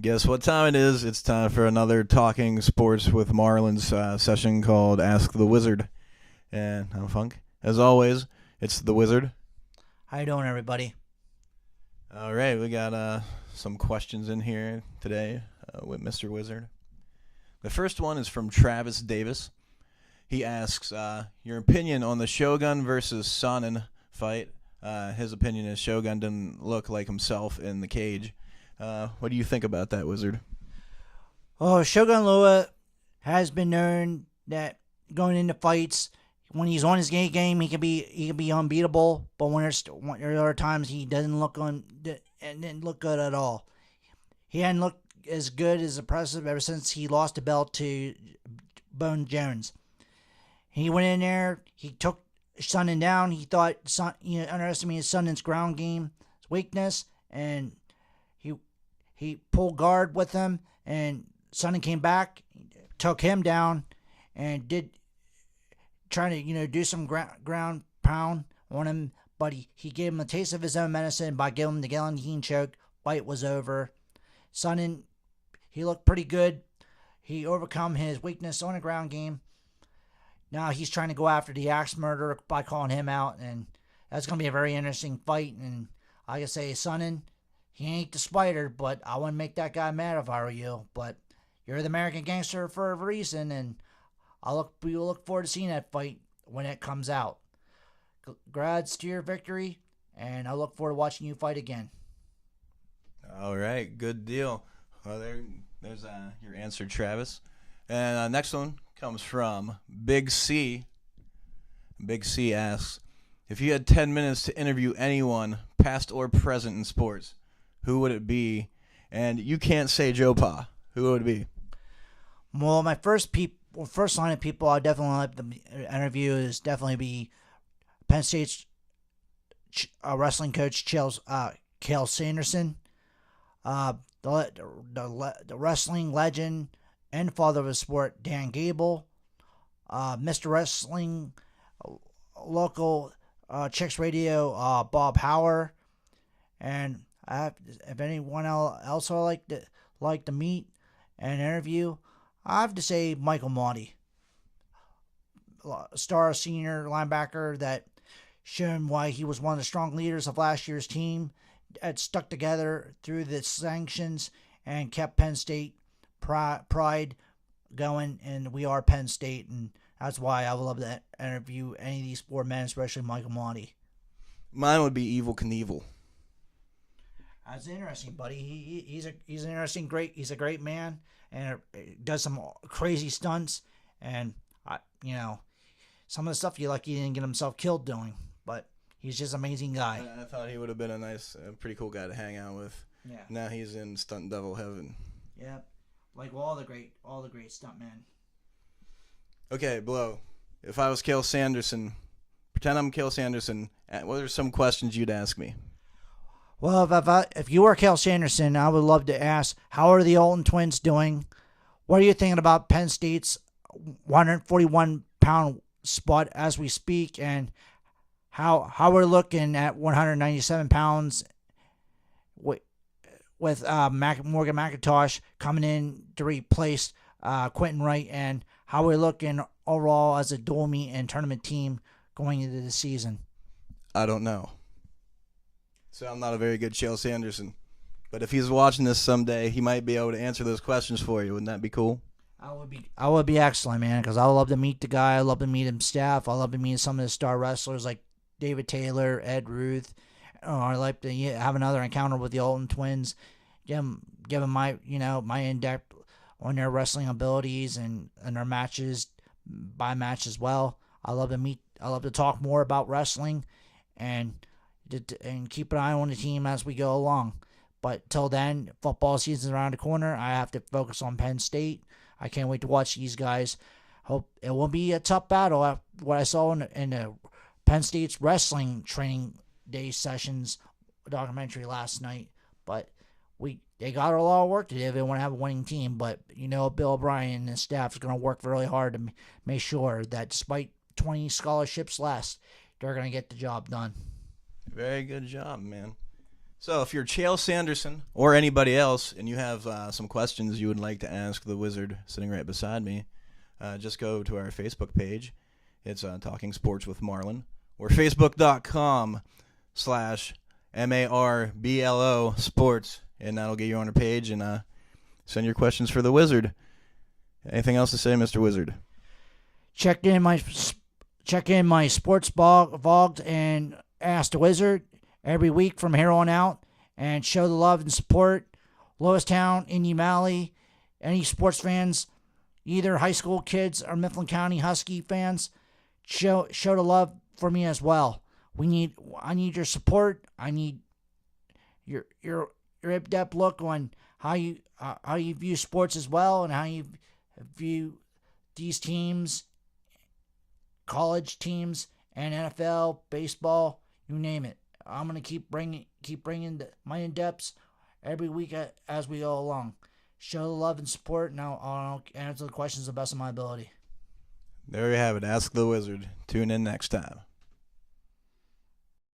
Guess what time it is? It's time for another Talking Sports with Marlin's session called Ask the Wizard. And I'm Funk. As always, it's the Wizard. How you doing, everybody? All right, we got some questions in here today with Mr. Wizard. The first one is from Travis Davis. He asks, your opinion on the Shogun versus Sonnen fight. His opinion is Shogun didn't look like himself in the cage. What do you think about that, Wizard? Oh, Shogun Loa has been known that going into fights, when he's on his game, he can be unbeatable. But when there are times he didn't look good at all. He hadn't looked as good as impressive ever since he lost the belt to Bone Jones. He went in there, he took Sonnen down. He thought underestimated Sonnen's ground game, his weakness, and he pulled guard with him, and Sonnen came back, took him down, and trying to do some ground pound on him, but he gave him a taste of his own medicine by giving him the guillotine choke. Fight was over. Sonnen, he looked pretty good. He overcome his weakness on the ground game. Now he's trying to go after the axe murderer by calling him out, and that's going to be a very interesting fight. And like I say, Sonnen, he ain't the spider, but I wouldn't make that guy mad if I were you. But you're the American gangster for a reason, and we will look forward to seeing that fight when it comes out. Congrats to your victory, and I look forward to watching you fight again. All right, good deal. Well, there's your answer, Travis. And next one comes from Big C. Big C asks, if you had 10 minutes to interview anyone, past or present in sports, who would it be? And you can't say Joe Pa. Who would it be? Well, my first line of people I definitely like to interview is definitely be Penn State's wrestling coach, Cael Sanderson. The wrestling legend and father of the sport, Dan Gable. Mr. Wrestling, local Chicks Radio, Bob Hauer. And if anyone else I like to meet and interview, I have to say Michael Maudie, star senior linebacker that shown why he was one of the strong leaders of last year's team, that stuck together through the sanctions and kept Penn State pride going, and we are Penn State, and that's why I would love to interview any of these four men, especially Michael Maudie. Mine would be Evil Knievel. That's interesting, buddy. He's an interesting, he's a great man, and does some crazy stunts, and some of the stuff he didn't get himself killed doing, but he's just an amazing guy. I thought he would have been a pretty cool guy to hang out with. Yeah. Now he's in stunt devil heaven. Yeah, like all the great stuntmen. Okay, Blow. If I was Cael Sanderson, pretend I'm Cael Sanderson. What are some questions you'd ask me? Well, if you were Cael Sanderson, I would love to ask, how are the Alton twins doing? What are you thinking about Penn State's 141-pound spot as we speak, and how we're looking at 197 pounds with Morgan McIntosh coming in to replace Quentin Wright, and how we're looking overall as a dual meet and tournament team going into the season? I don't know. So I'm not a very good Cael Sanderson. But if he's watching this someday, he might be able to answer those questions for you. Wouldn't that be cool? I would be excellent, man, because I would love to meet the guy. I love to meet his staff. I love to meet some of the star wrestlers like David Taylor, Ed Ruth. I like to have another encounter with the Alton twins. Give them my in-depth on their wrestling abilities and their matches, by match as well. I love to talk more about wrestling and keep an eye on the team as we go along. But till then, football season's around the corner. I have to focus on Penn State. I can't wait to watch these guys. Hope it will be a tough battle. What I saw in the Penn State's wrestling training day sessions documentary last night, but they got a lot of work to do if they want to have a winning team. But Bill O'Brien and his staff is going to work really hard to make sure that despite 20 scholarships less, they're going to get the job done. Very good job, man. So if you're Chael Sanderson or anybody else and you have some questions you would like to ask the wizard sitting right beside me, just go to our Facebook page. It's Talking Sports with Marlin, or facebook.com/MARBLO sports, and that'll get you on our page and send your questions for the wizard. Anything else to say, Mr. Wizard? Check in my sports vlogs and ask the wizard every week from here on out, and show the love and support. Lewistown, Indian Valley, any sports fans, either high school kids or Mifflin County Husky fans, show the love for me as well. I need your support. I need your in-depth look on how you view sports as well, and how you view these teams, college teams, and NFL, baseball, you name it. I'm gonna keep bringing my in-depths every week as we go along. Show the love and support, and I'll answer the questions the best of my ability. There you have it. Ask the Wizard. Tune in next time.